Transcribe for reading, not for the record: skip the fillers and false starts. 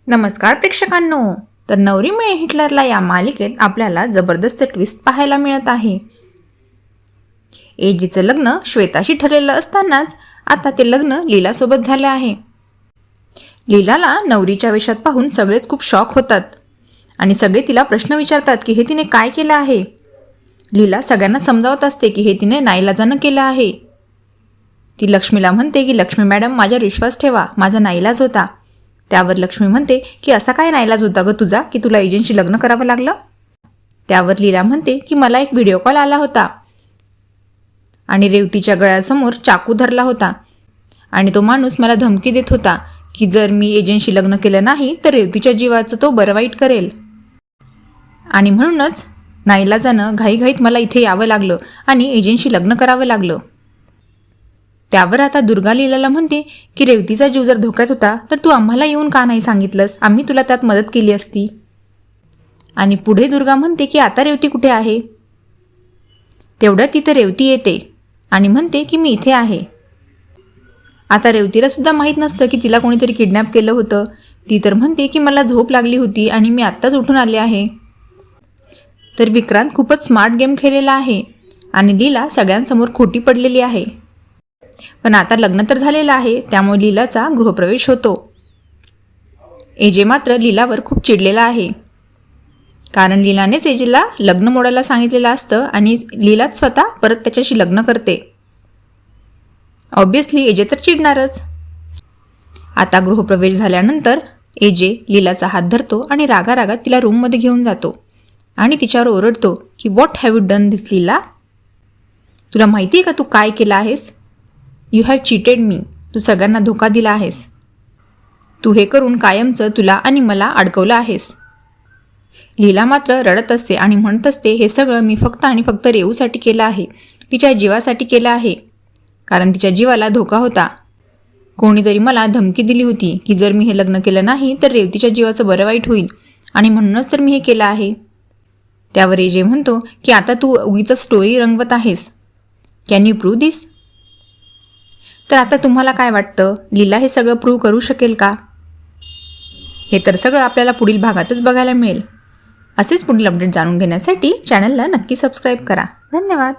नमस्कार प्रेक्षकांनो. तर नवरी मिळे हिटलरला या मालिकेत आपल्याला जबरदस्त ट्विस्ट पाहायला मिळत आहे. एजीचं लग्न श्वेताशी ठरलेलं असतानाच आता ते लग्न लीलासोबत झाले आहे. लीलाला नवरीच्या वेशात पाहून सगळेच खूप शॉक होतात आणि सगळे तिला प्रश्न विचारतात की हे तिने काय केलं आहे. लीला सगळ्यांना समजावत असते की हे तिने नाईलाजानं केलं आहे. ती लक्ष्मीला म्हणते की लक्ष्मी मॅडम माझ्यावर विश्वास ठेवा, माझा नाईलाज होता. त्यावर लक्ष्मी म्हणते की असा काय नाईलाज होता गं तुझा की तुला एजंटशी लग्न करावं लागलं. त्यावर लीला म्हणते की मला एक व्हिडिओ कॉल आला होता आणि रेवतीच्या गळ्यासमोर चाकू धरला होता आणि तो माणूस मला धमकी देत होता की जर मी एजंटशी लग्न केलं नाही तर रेवतीच्या जीवाचं तो बरं वाईट करेल आणि म्हणूनच नाईलाजानं घाईघाईत मला इथे यावं लागलं आणि एजंटशी लग्न करावं लागलं. त्यावर आता दुर्गा लीलाला म्हणते की रेवतीचा जीव जर धोक्यात होता तर तू आम्हाला येऊन का नाही सांगितलंस, आम्ही तुला त्यात मदत केली असती. आणि पुढे दुर्गा म्हणते की आता रेवती कुठे आहे. तेवढ्यात तिथं रेवती येते आणि म्हणते की मी इथे आहे. आता रेवतीला सुद्धा माहीत नसतं की तिला कोणीतरी किडनॅप केलं होतं. ती तर म्हणते की मला झोप लागली होती आणि मी आत्ताच उठून आले आहे. तर विक्रांत खूपच स्मार्ट गेम खेळलेला आहे आणि लीला सगळ्यांसमोर खोटी पडलेली आहे. पण आता लग्न तर झालेलं आहे त्यामुळे लीलाचा गृहप्रवेश होतो. एजे मात्र लीलावर खूप चिडलेला आहे कारण लीलानेच एजेला लग्न मोडायला सांगितलेलं असतं आणि लीलाच स्वतः परत त्याच्याशी लग्न करते. ऑब्वियसली एजे तर चिडणारच. आता गृहप्रवेश झाल्यानंतर एजे लीलाचा हात धरतो आणि रागारागात तिला रूममध्ये घेऊन जातो आणि तिच्यावर ओरडतो की what have you done this Leela. तुला माहिती आहे का तू काय केलं आहेस. You have cheated me. तू सगळ्यांना धोका दिला आहेस. तू हे करून कायमचं तुला आणि मला अडकवलं आहेस. लीला मात्र रडत असते आणि म्हणत असते हे सगळं मी फक्त आणि फक्त रेवूसाठी केलं आहे, तिच्या जीवासाठी केलं आहे. कारण तिच्या जीवाला धोका होता. कोणीतरी मला धमकी दिली होती की जर मी हे लग्न केलं नाही तर रेवतीच्या जीवाचं बरं वाईट होईल आणि म्हणूनच तर मी हे केलं आहे. त्यावर एजे म्हणतो की आता तू उगीच स्टोरी रंगवत आहेस. कॅन यू प्रूव्ह दिस. तर आता तुम्हाला काय वाटतं, लीला हे सगळं प्रूव्ह करू शकेल का. हे तर सगळं आपल्याला पुढील भागातच बघायला मिळेल. असेच पुढील अपडेट जाणून घेण्यासाठी चॅनलला नक्की सबस्क्राईब करा. धन्यवाद.